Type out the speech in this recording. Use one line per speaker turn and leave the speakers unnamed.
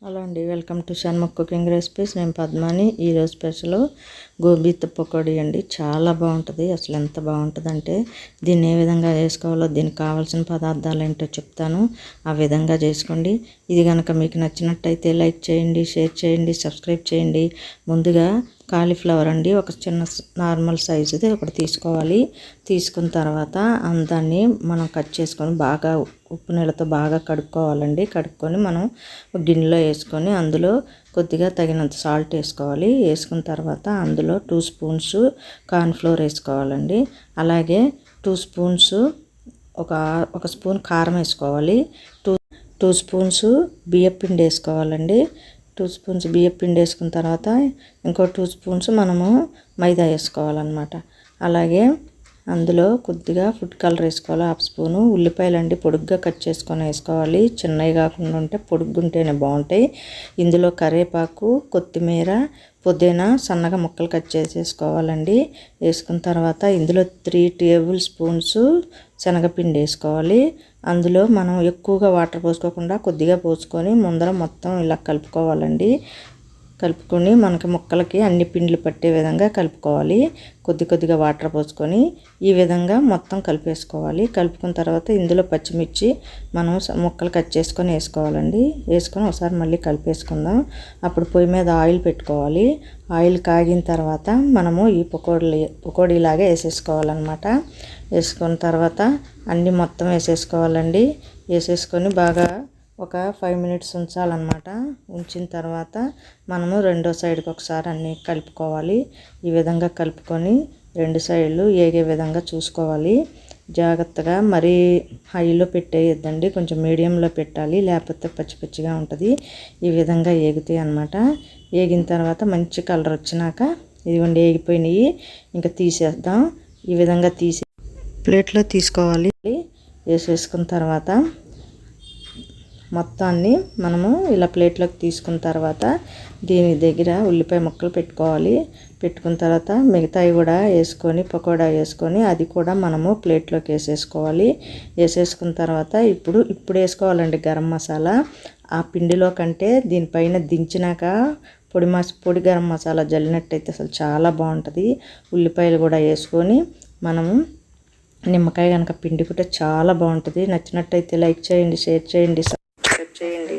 Hello అండి, welcome to Shanmukh cooking recipes. నేను పద్మాని. ఈరోజు స్పెషల్ గోబీ పకోడీ అండి. చాలా బాగుంటుంది. అసలు ఎంత బాగుంటుందంటే దీన్ని ఏ విధంగా చేసుకోవాలో, దీనికి కావాల్సిన పదార్థాలు ఏంటో చెప్తాను. ఆ విధంగా చేసుకోండి. ఇది కనుక మీకు నచ్చినట్టయితే లైక్ చేయండి, షేర్ చేయండి, సబ్స్క్రైబ్ చేయండి. ముందుగా కాలీఫ్లవర్ అండి, ఒక చిన్న నార్మల్ సైజుది ఒకటి తీసుకోవాలి. తీసుకున్న తర్వాత దాన్ని మనం కట్ చేసుకొని బాగా ఉప్పు నీళ్ళతో బాగా కడుక్కోవాలండి. కడుక్కొని మనం ఒక గిన్నెలో వేసుకొని అందులో కొద్దిగా తగినంత సాల్ట్ వేసుకోవాలి. వేసుకున్న తర్వాత అందులో 2 స్పూన్స్ కార్న్ఫ్లోర్ వేసుకోవాలండి. అలాగే 2 స్పూన్స్ ఒక స్పూన్ కారం వేసుకోవాలి. 2 స్పూన్స్ బియ్యపిండి వేసుకోవాలండి. 2 స్పూన్స్ బియ్యపిండి వేసుకున్న తర్వాత ఇంకో 2 స్పూన్స్ మనము మైదా వేసుకోవాలన్నమాట. అలాగే అందులో కొద్దిగా ఫుడ్ కలర్ వేసుకోవాలి, 1/2 స్పూను. ఉల్లిపాయలు అండి పొడుగ్గా కట్ చేసుకొని వేసుకోవాలి. చిన్నవి కాకుండా ఉంటే పొడుగ్గుంటేనే బాగుంటాయి. ఇందులో కరివేపాకు, కొత్తిమీర, పుదీనా సన్నగా ముక్కలు కట్ చేసేసుకోవాలండి. వేసుకున్న తర్వాత ఇందులో 3 టేబుల్ స్పూన్స్ శనగపిండి వేసుకోవాలి. అందులో మనం ఎక్కువగా వాటర్ పోసుకోకుండా కొద్దిగా పోసుకొని ముందర మొత్తం ఇలా కలుపుకోవాలండి. కలుపుకొని మనకి ముక్కలకి అన్ని పిండిలు పట్టే విధంగా కలుపుకోవాలి. కొద్దిగా వాటర్ పోసుకొని ఈ విధంగా మొత్తం కలిపేసుకోవాలి. కలుపుకున్న తర్వాత ఇందులో పచ్చిమిర్చి మనం ముక్కలు కట్ చేసుకొని వేసుకోవాలండి. వేసుకొని ఒకసారి మళ్ళీ కలిపేసుకుందాం. అప్పుడు పొయ్యి మీద ఆయిల్ పెట్టుకోవాలి. ఆయిల్ కాగిన తర్వాత మనము ఈ పకోడీలాగా వేసేసుకోవాలన్నమాట. వేసుకున్న తర్వాత అన్నీ మొత్తం వేసేసుకోవాలండి. వేసేసుకొని బాగా ఒక 5 మినిట్స్ ఉంచాలన్నమాట. ఉంచిన తర్వాత మనము రెండో సైడ్కి ఒకసారి అన్నీ కలుపుకోవాలి. ఈ విధంగా కలుపుకొని 2 సైడ్లు ఏగే విధంగా చూసుకోవాలి. జాగ్రత్తగా మరీ హైలో పెట్టేయద్దండి, కొంచెం మీడియంలో పెట్టాలి, లేకపోతే పచ్చి పచ్చిగా ఉంటుంది. ఈ విధంగా ఏగుతాయి అన్నమాట. ఏగిన తర్వాత మంచి కలర్ వచ్చినాక ఇదిగోండి ఏగిపోయినాయి. ఇంకా తీసేద్దాం. ఈ విధంగా తీసి ప్లేట్లో తీసుకోవాలి. వేసేసుకున్న తర్వాత మొత్తాన్ని మనము ఇలా ప్లేట్లోకి తీసుకున్న తర్వాత దీని దగ్గర ఉల్లిపాయ ముక్కలు పెట్టుకోవాలి. పెట్టుకున్న తర్వాత మిగతాయి కూడా వేసుకొని పకోడా వేసుకొని అది కూడా మనము ప్లేట్లోకి వేసేసుకోవాలి. వేసేసుకున్న తర్వాత ఇప్పుడు వేసుకోవాలండి గరం మసాలా. ఆ పిండిలో కంటే దీనిపైన దించినాక పొడి గరం మసాలా జల్లినట్టయితే అసలు చాలా బాగుంటుంది. ఉల్లిపాయలు కూడా వేసుకొని మనము నిమ్మకాయ కనుక పిండుకుంటే చాలా బాగుంటుంది. నచ్చినట్టయితే లైక్ చేయండి, షేర్ చేయండి, సబ్స్క్రైబ్ చేయండి.